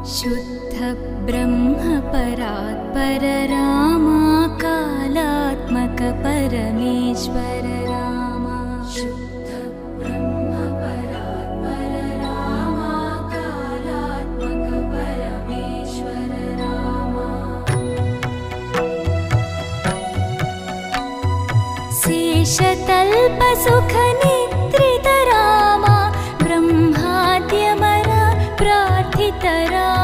शुद्ध ब्रह्म परात्पर रामा कालात्मक परमेश्वर रामा शुद्ध ब्रह्म परात्पर रामा कालात्मक परमेश्वर रामा शेषतल्प सुख निद्रित रामा ब्रह्माद्यमर प्रार्थित रामा